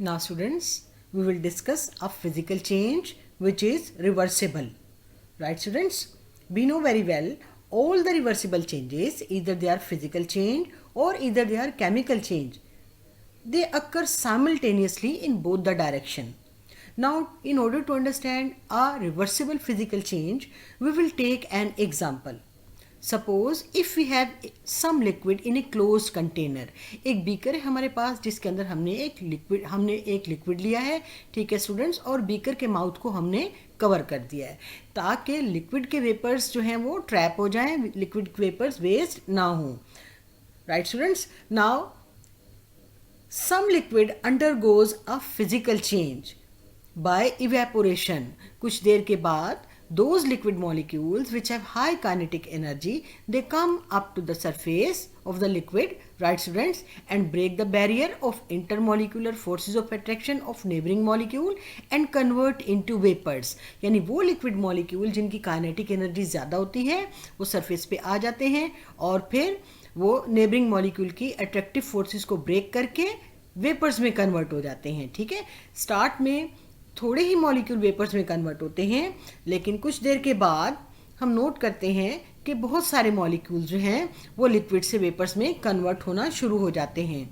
Now students, we will discuss a physical change which is reversible. Right students? We know very well all the reversible changes, either they are physical change or either they are chemical change. They occur simultaneously in both the direction. Now, in order to understand a reversible physical change, we will take an example. Suppose if we have some liquid in a close container, एक beaker है हमारे पास जिसके अंदर हमने एक liquid लिया है, ठीक है स्टूडेंट्स, और बीकर के माउथ को हमने कवर कर दिया है ताकि लिक्विड के वेपर्स जो हैं वो ट्रैप हो जाएं, लिक्विड वेपर्स वेस्ट ना हो. Right students, now some liquid undergoes a physical change by evaporation. कुछ देर के बाद those liquid molecules which have high kinetic energy, they come up to the surface of the liquid, right students, and break the barrier of intermolecular forces of attraction of neighboring molecule and convert into vapors. यानी वो liquid molecule जिनकी kinetic energy ज़्यादा होती है वो surface पे आ जाते हैं और फिर वो नेबरिंग मॉलिक्यूल की अट्रैक्टिव फोर्सेस को ब्रेक करके वेपर्स में कन्वर्ट हो जाते हैं. ठीक है, स्टार्ट में थोड़े ही मॉलिक्यूल वेपर्स में कन्वर्ट होते हैं, लेकिन कुछ देर के बाद हम नोट करते हैं कि बहुत सारे मॉलिक्यूल जो हैं वो लिक्विड से वेपर्स में कन्वर्ट होना शुरू हो जाते हैं.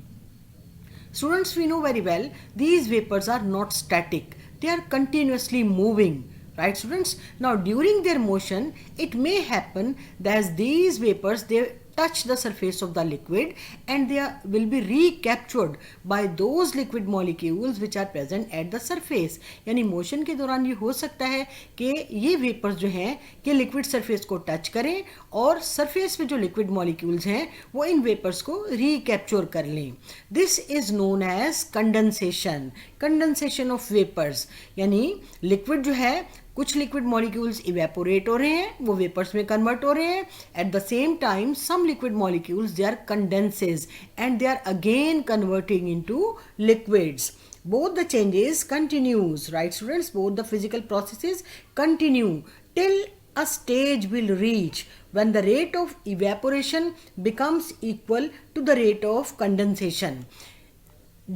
Students, we know very well these vapours are not static, they are continuously moving. Right students? Now during their motion it may happen that these vapors they touch the surface of the liquid and they will be recaptured by those liquid molecules which are present at the surface. यानी motion के दौरान ये हो सकता है कि ये vapours जो हैं कि लिक्विड सरफेस को टच करें और सरफेस में जो लिक्विड मॉलिक्यूल्स हैं वो इन वेपर्स को रिकैप्चर कर लें. This is known as condensation. Condensation of vapours यानी लिक्विड जो है, कुछ लिक्विड मॉलिक्यूल्स इवेपोरेट हो रहे हैं, वो वेपर्स में कन्वर्ट हो रहे हैं. At the same time some liquid molecules they are condenses and they are again converting into liquids. Both the changes continues, right students? Both the physical processes continue till a stage will reach when the rate of evaporation becomes equal to the rate of condensation.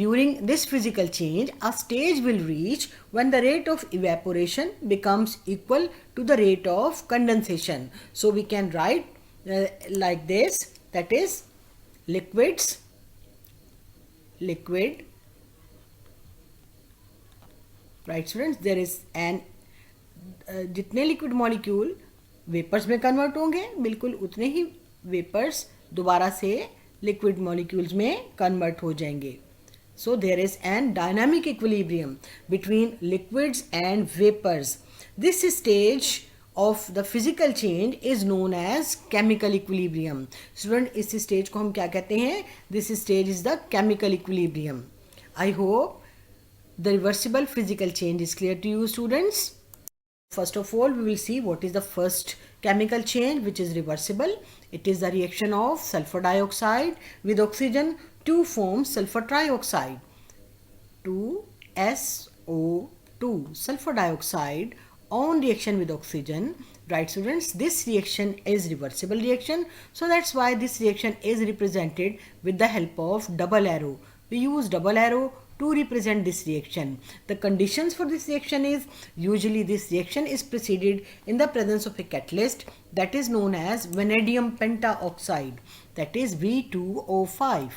During this physical change, a stage will reach when the rate of evaporation becomes equal to the rate of condensation. So we can write like this, that is liquid, right students, there is an जितने liquid molecule vapours में convert होंगे बिल्कुल उतने ही vapours दोबारा से liquid molecules में convert हो जाएंगे. So there is an dynamic equilibrium between liquids and vapors. This stage of the physical change is known as chemical equilibrium. Student, इस stage को हम क्या कहते हैं? This stage is the chemical equilibrium. I hope the reversible physical change is clear to you students. First of all, we will see what is the first chemical change which is reversible. It is the reaction of sulfur dioxide with oxygen to form sulfur trioxide, 2SO2. Sulfur dioxide on reaction with oxygen, right students, this reaction is reversible reaction, so that's why this reaction is represented with the help of double arrow. We use double arrow to represent this reaction. The conditions for this reaction is, usually this reaction is preceded in the presence of a catalyst that is known as vanadium pentaoxide, that is V2O5.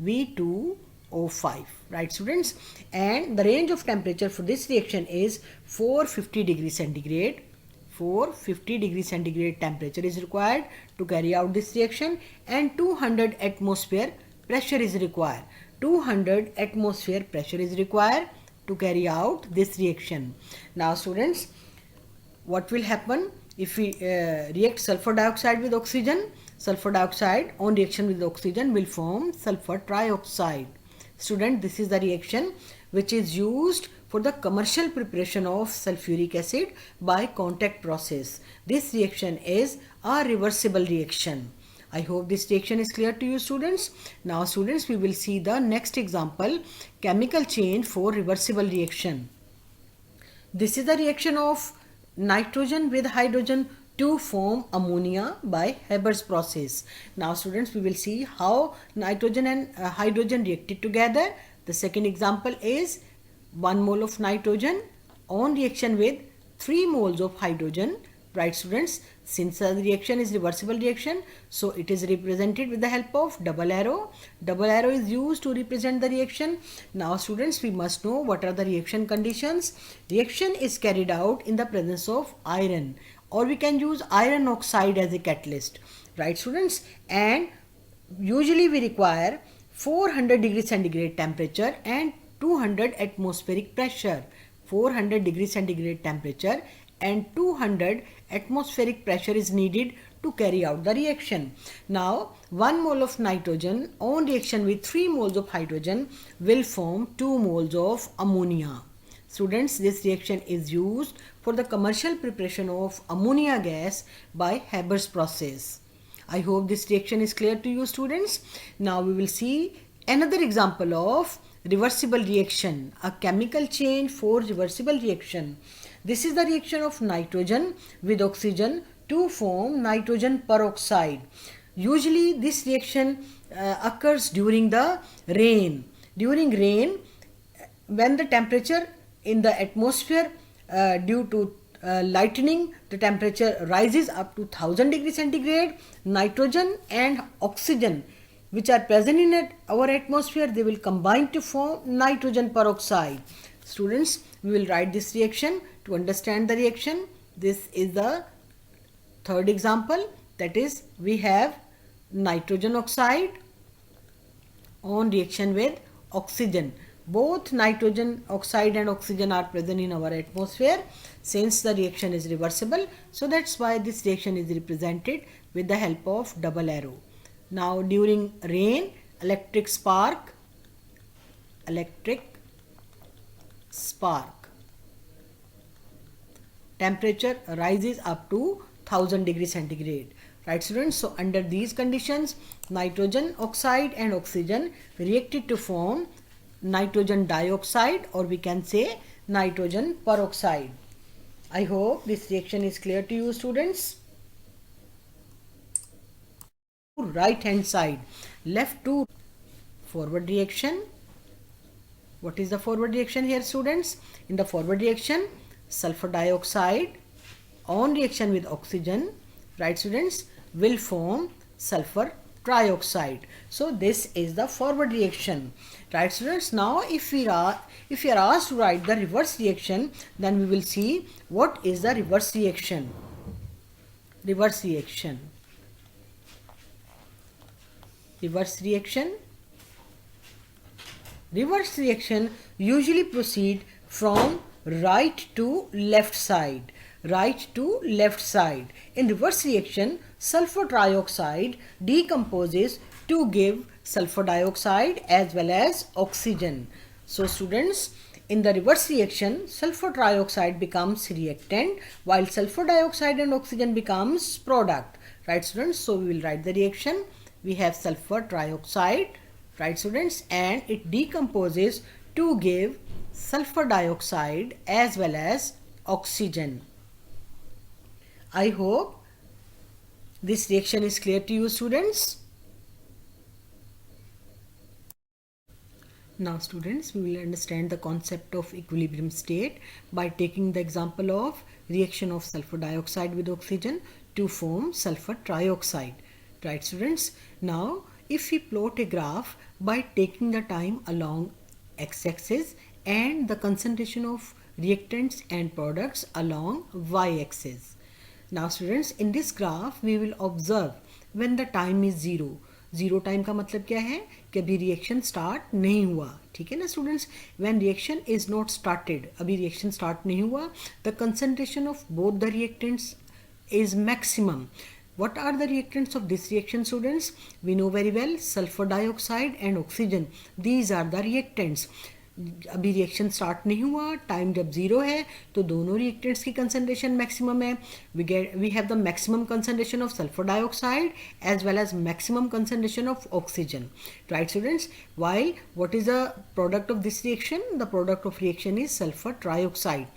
V2O5, right students, and the range of temperature for this reaction is 450 degrees centigrade. 450 degrees centigrade temperature is required to carry out this reaction and 200 atmosphere pressure is required. 200 atmosphere pressure is required to carry out this reaction. Now students, what will happen if we react sulfur dioxide with oxygen? Sulfur dioxide on reaction with oxygen will form sulfur trioxide. Student, this is the reaction which is used for the commercial preparation of sulfuric acid by contact process. This reaction is a reversible reaction. I hope this reaction is clear to you students. Now students, we will see the next example, chemical change for reversible reaction. This is the reaction of nitrogen with hydrogen to form ammonia by Haber's process. Now students, we will see how nitrogen and hydrogen reacted together The second example is 1 mole of nitrogen on reaction with 3 moles of hydrogen. Right students, since the reaction is reversible reaction, so it is represented with the help of double arrow. Double arrow is used to represent the reaction. Now students, we must know what are the reaction conditions. Reaction is carried out in the presence of iron, or we can use iron oxide as a catalyst. Right students, and usually we require 400 degree centigrade temperature and 200 atmospheric pressure. 400 degree centigrade temperature and 200 atmospheric pressure is needed to carry out the reaction. Now 1 mole of nitrogen on reaction with 3 moles of hydrogen will form 2 moles of ammonia. Students, this reaction is used for the commercial preparation of ammonia gas by Haber's process. I hope this reaction is clear to you students. Now we will see another example of reversible reaction, a chemical change for reversible reaction. This is the reaction of nitrogen with oxygen to form nitrogen peroxide. Usually this reaction occurs during the rain. During rain, when the temperature in the atmosphere due to lightning, the temperature rises up to 1000 degrees centigrade. Nitrogen and oxygen which are present in our atmosphere, they will combine to form nitrogen peroxide. Students, we will write this reaction to understand the reaction. This is the third example, that is we have nitrogen oxide on reaction with oxygen. Both nitrogen oxide and oxygen are present in our atmosphere. Since the reaction is reversible, so that's why this reaction is represented with the help of double arrow. Now during rain, electric spark, temperature rises up to 1000 degrees centigrade. Right students, so under these conditions, nitrogen oxide and oxygen reacted to form nitrogen dioxide, or we can say nitrogen peroxide. I hope this reaction is clear to you students. Right hand side, left to forward reaction. What is the forward reaction here students? In the forward reaction, sulfur dioxide on reaction with oxygen, right students, will form sulfur trioxide. So this is the forward reaction. Right students, now if we are asked to write the reverse reaction, then we will see what is the reverse reaction. Reverse reaction usually proceed from right to left side. In reverse reaction, sulfur trioxide decomposes to give sulfur dioxide as well as oxygen. So students, in the reverse reaction, sulfur trioxide becomes reactant while sulfur dioxide and oxygen becomes product. Right students, so we will write the reaction. We have sulfur trioxide, right students, and it decomposes to give sulfur dioxide as well as oxygen. I hope this reaction is clear to you students. Now students, we will understand the concept of equilibrium state by taking the example of reaction of sulfur dioxide with oxygen to form sulfur trioxide. Right students, now if we plot a graph by taking the time along x-axis and the concentration of reactants and products along y-axis. Now students, in this graph we will observe when the time is zero. Zero time का मतलब क्या है कि अभी reaction start नहीं हुआ, ठीक है ना students. When reaction is not started, अभी रिएक्शन स्टार्ट नहीं हुआ, the concentration of both the reactants is maximum. What are the reactants of this reaction students? We know very well, sulfur dioxide and oxygen. These are the reactants. अभी reaction start नहीं हुआ, time जब zero है तो दोनों reactants की concentration maximum है. We have the maximum concentration of sulphur dioxide as well as maximum concentration of oxygen. Right students, while what is the product of this reaction? The product of reaction is sulfur trioxide.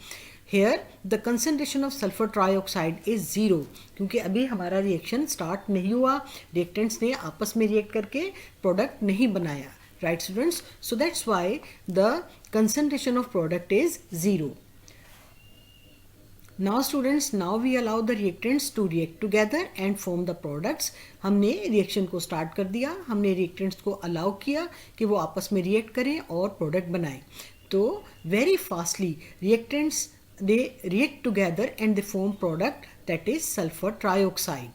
Here the concentration of sulfur trioxide is zero, क्योंकि अभी हमारा reaction start नहीं हुआ, reactants ने आपस में react करके product नहीं बनाया. right students? So that's why the concentration of product is 0. Now students, now we allow the reactants to react together and form the products. हमने रिएक्शन को स्टार्ट कर दिया, हमने रिएक्टेंट्स को अलाउ किया कि वो आपस में रिएक्ट करें और प्रोडक्ट बनाएं. तो very fastly reactants they react together and they form product, that is sulfur trioxide.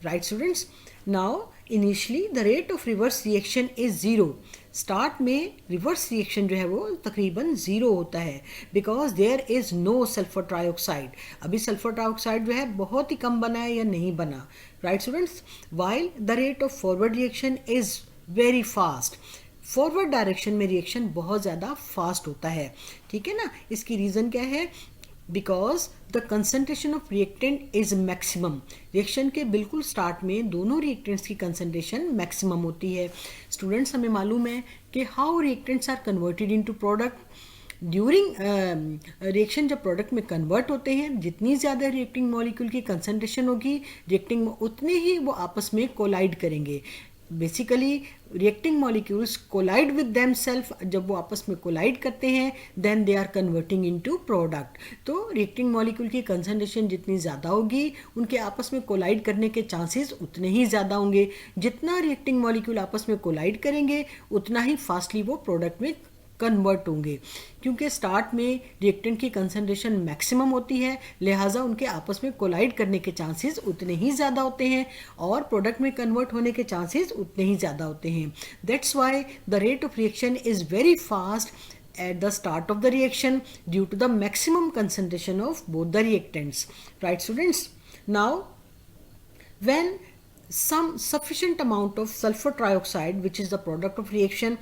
Right students? Now initially the rate of reverse reaction is 0. Start में रिवर्स रिएक्शन जो है वो तकरीबन 0 होता है, because there is no sulphur trioxide. अभी sulphur trioxide जो है बहुत ही कम बना है या नहीं बना. Right students? While the rate of forward reaction is very fast. Forward direction में रिएक्शन बहुत ज़्यादा फास्ट होता है. ठीक है ना? इसकी रीज़न क्या है? Because the concentration of reactant is maximum. Reaction के बिल्कुल स्टार्ट में दोनों रिएक्टेंट्स की कंसनट्रेशन मैक्सिमम होती है. स्टूडेंट्स, हमें मालूम है कि how reactants are converted into product. During reaction जब प्रोडक्ट में कन्वर्ट होते हैं, जितनी ज़्यादा रिएक्टिंग मॉलिक्यूल की कंसनट्रेशन होगी रिएक्टिंग में, उतने ही वो आपस में कोलाइड करेंगे. Basically reacting molecules collide with themself. जब वो आपस में कोलाइड करते हैं then they are converting into product. तो रिएक्टिंग मॉलिक्यूल की कंसनट्रेशन जितनी ज़्यादा होगी उनके आपस में कोलाइड करने के चांसेस उतने ही ज़्यादा होंगे. जितना रिएक्टिंग मॉलिक्यूल आपस में कोलाइड करेंगे उतना ही फास्टली वो प्रोडक्ट में कन्वर्ट होंगे. क्योंकि स्टार्ट में रिएक्टेंट की कंसनट्रेशन मैक्सिमम होती है, लिहाजा उनके आपस में कोलाइड करने के चांसेस उतने ही ज़्यादा होते हैं और प्रोडक्ट में कन्वर्ट होने के चांसेस उतने ही ज़्यादा होते हैं. That's why the rate of reaction is very fast at the start of the reaction due to the maximum concentration of both the reactants. Right students? Now when some sufficient amount of sulfur trioxide, which is the product of reaction,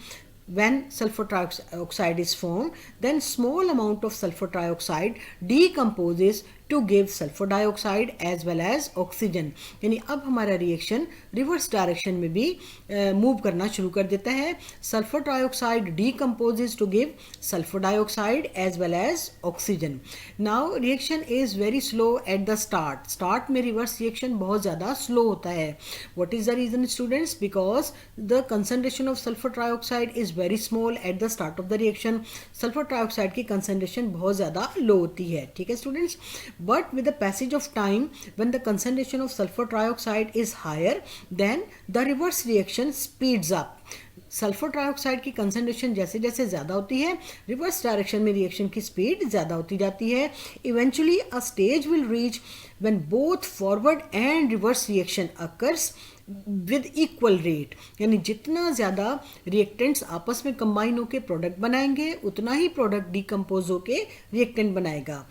when sulfur trioxide is formed, then small amount of sulfur trioxide decomposes to give sulfur dioxide as well as oxygen. यानी अब हमारा reaction reverse direction में भी move करना शुरू कर देता है. Sulphur trioxide decomposes to give sulfur dioxide as well as oxygen. Now reaction is very slow at the start. Start में रिवर्स रिएक्शन बहुत ज़्यादा स्लो होता है. What is the reason students? Because the concentration of sulfur trioxide is very small at the start of the reaction. Sulphur trioxide की concentration बहुत ज़्यादा लो होती है. ठीक है students? But with the passage of time, when the concentration of sulfur trioxide is higher, then the reverse reaction speeds up. Sulphur trioxide की concentration जैसे जैसे ज़्यादा होती है, रिवर्स डायरेक्शन में रिएक्शन की स्पीड ज़्यादा होती जाती है. Eventually a stage will reach when both forward and reverse reaction occurs with equal rate. यानी जितना ज़्यादा रिएक्टेंट्स आपस में कंबाइन होकर प्रोडक्ट बनाएंगे उतना ही प्रोडक्ट डिकम्पोज होकर रिएक्टेंट बनाएगा.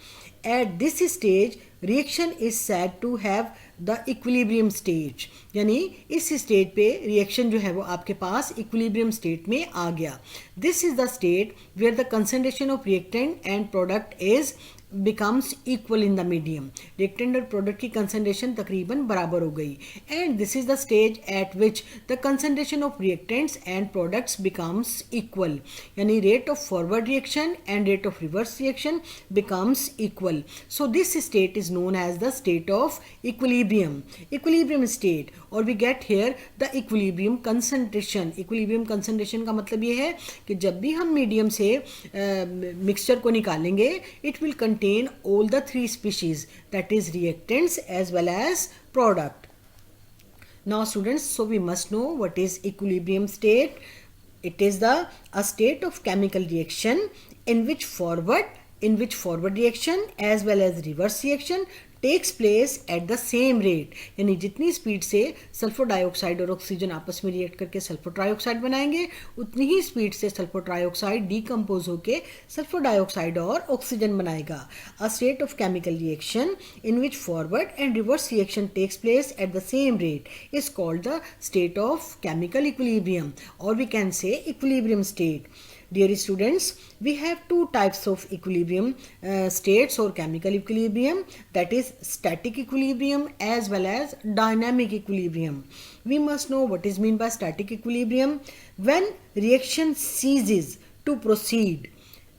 At this stage, reaction is said to have the equilibrium stage. यानी इस स्टेज पे रिएक्शन जो है वो आपके पास इक्विलिब्रियम स्टेट में आ गया. This is the state where the concentration of reactant and product is becomes equal in the medium. Reactant और प्रोडक्ट की कंसनट्रेशन तकरीबन बराबर हो गई. And this is the stage at which the concentration of reactants and products becomes equal. यानी rate of forward reaction and rate of reverse reaction becomes equal. So this state is known as the state of equilibrium. Equilibrium state, और we get here the equilibrium concentration. Equilibrium concentration का मतलब ये है कि जब भी हम medium से मिक्सचर को निकालेंगे it will contain all the three species, that is reactants as well as product. Now students, so we must know what is equilibrium state. It is a state of chemical reaction in which forward reaction as well as reverse reaction takes place at the same rate. यानी जितनी speed से sulphur dioxide और oxygen आपस में react करके sulphur trioxide बनाएंगे उतनी ही स्पीड से सल्फर ट्राइऑक्साइड डिकम्पोज होकर सल्फर डाइऑक्साइड और ऑक्सीजन बनाएगा. A state of chemical reaction in which forward and reverse reaction takes place at the same rate is called the state of chemical equilibrium, और we can say equilibrium state. Dear students, we have two types of equilibrium states or chemical equilibrium, that is static equilibrium as well as dynamic equilibrium. We must know what is meant by static equilibrium. When reaction ceases to proceed,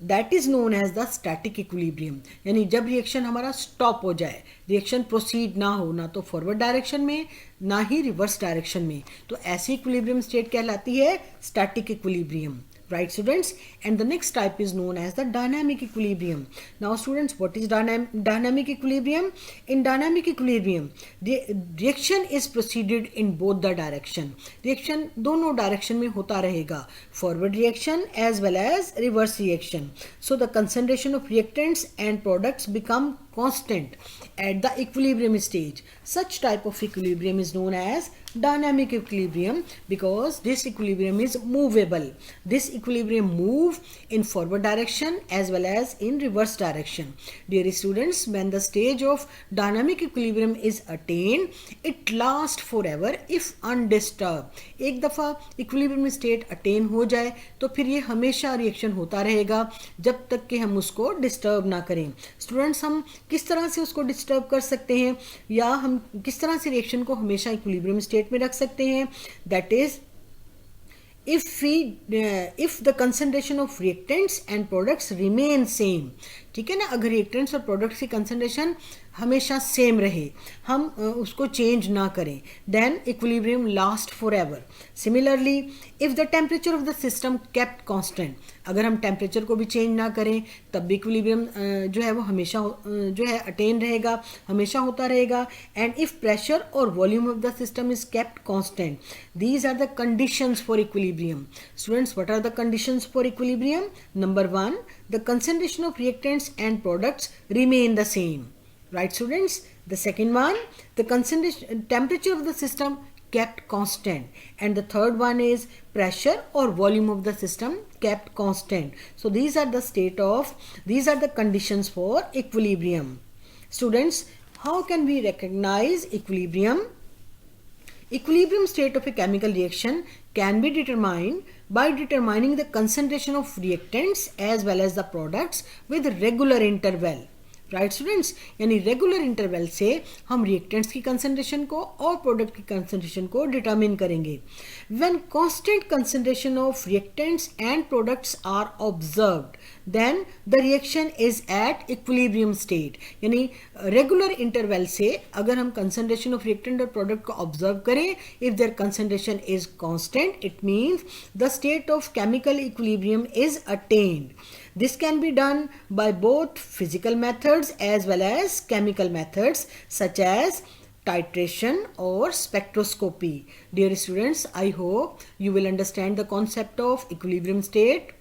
that is known as the static equilibrium. यानी जब reaction हमारा stop हो जाए, reaction proceed ना हो, ना तो forward direction में ना ही रिवर्स डायरेक्शन में, तो ऐसी इक्विलिब्रियम स्टेट कहलाती है static equilibrium. Right, students? And the next type is known as the dynamic equilibrium. Now students, what is dynamic equilibrium? In dynamic equilibrium, the reaction is proceeded in both the direction. Reaction दोनों direction में होता रहेगा, forward reaction as well as reverse reaction. So the concentration of reactants and products become constant at the equilibrium stage. Such type of equilibrium is known as dynamic equilibrium because this equilibrium is movable. This equilibrium move in forward direction as well as in reverse direction. Dear students, when the stage of dynamic equilibrium is attained, it lasts forever if undisturbed. एक दफ़ा equilibrium state attain हो जाए तो फिर ये हमेशा reaction होता रहेगा जब तक कि हम उसको डिस्टर्ब ना करें। स्टूडेंट्स, हम किस तरह से उसको डिस्टर्ब कर सकते हैं या हम किस तरह से रिएक्शन को हमेशा इक्विलिब्रियम स्टेट में रख सकते हैं? That is if the concentration of reactants and products remain same. ठीक है ना, अगर रिएक्टेंट्स और प्रोडक्ट्स की कंसंट्रेशन हमेशा सेम रहे, हम उसको चेंज ना करें, then equilibrium last for ever. Similarly if the temperature of the system kept constant, अगर हम टेम्परेचर को भी चेंज ना करें तब भी इक्विलिब्रियम जो है वो हमेशा जो है अटेन रहेगा, हमेशा होता रहेगा. एंड इफ प्रेशर और volume of the system is kept constant, these are the conditions for equilibrium. Students, what are the conditions for equilibrium? Number 1, the concentration of reactants and products remain the same. Right, students? The second one, the concentration temperature of the system kept constant, and the third one is pressure or volume of the system kept constant. So these are the conditions for equilibrium. Students, how can we recognize equilibrium? Equilibrium state of a chemical reaction can be determined by determining the concentration of reactants as well as the products with regular interval. Right students, यानी regular interval से हम reactants की concentration को और product की concentration को determine करेंगे. When constant concentration of reactants and products are observed, then the reaction is at equilibrium state. यानी रेगुलर इंटरवल से अगर हम कंसंट्रेशन ऑफ रिएक्टेंट और प्रोडक्ट को ऑब्जर्व करें, if their concentration is constant, it means the state of chemical equilibrium is attained. This can be done by both physical methods as well as chemical methods such as titration or spectroscopy. Dear students, I hope you will understand the concept of equilibrium state.